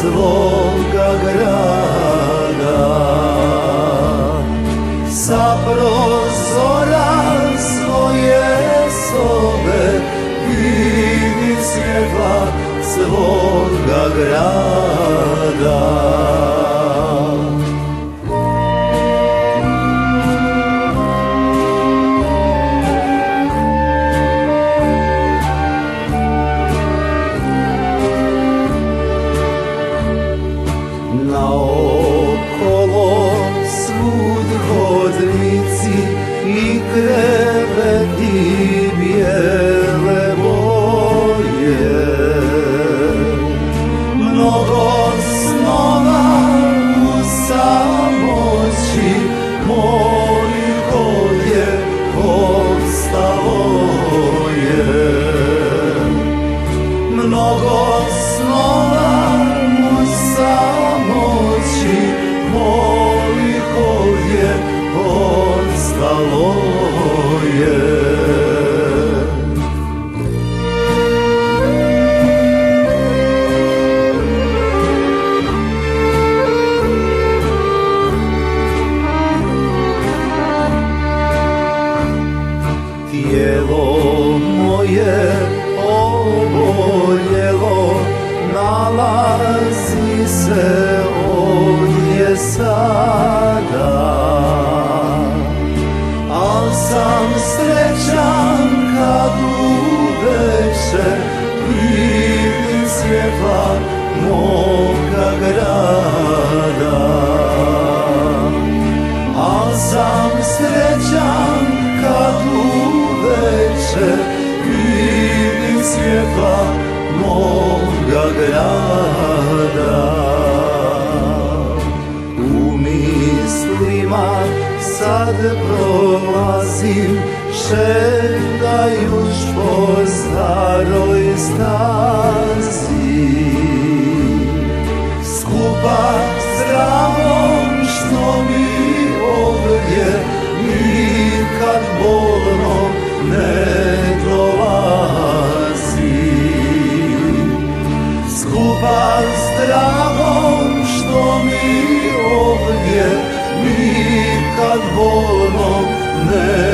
svoga grada. Sa prozora svoje sobe vidi svjetla svoga grada. Naokolo svud hodnici i kreveti bijele boje. Mnogo snova u samoći mojih ovdje ostalo je. Mnogo snova u samoći mojih ovdje ostalo je. Tijelo moje oboljelo nalazi se ovdje sada, al sam srećan kad uveče vidim svjetla moga grada. Al sam srećan kad uveče vidim svjetla moga grada. U mislima sad prolazim šetajuć po staroj stazi, skupa s travom što mi ovdje nikad bolno ne dolazi. Skupa s travom što mi ovdje nikad bolno ne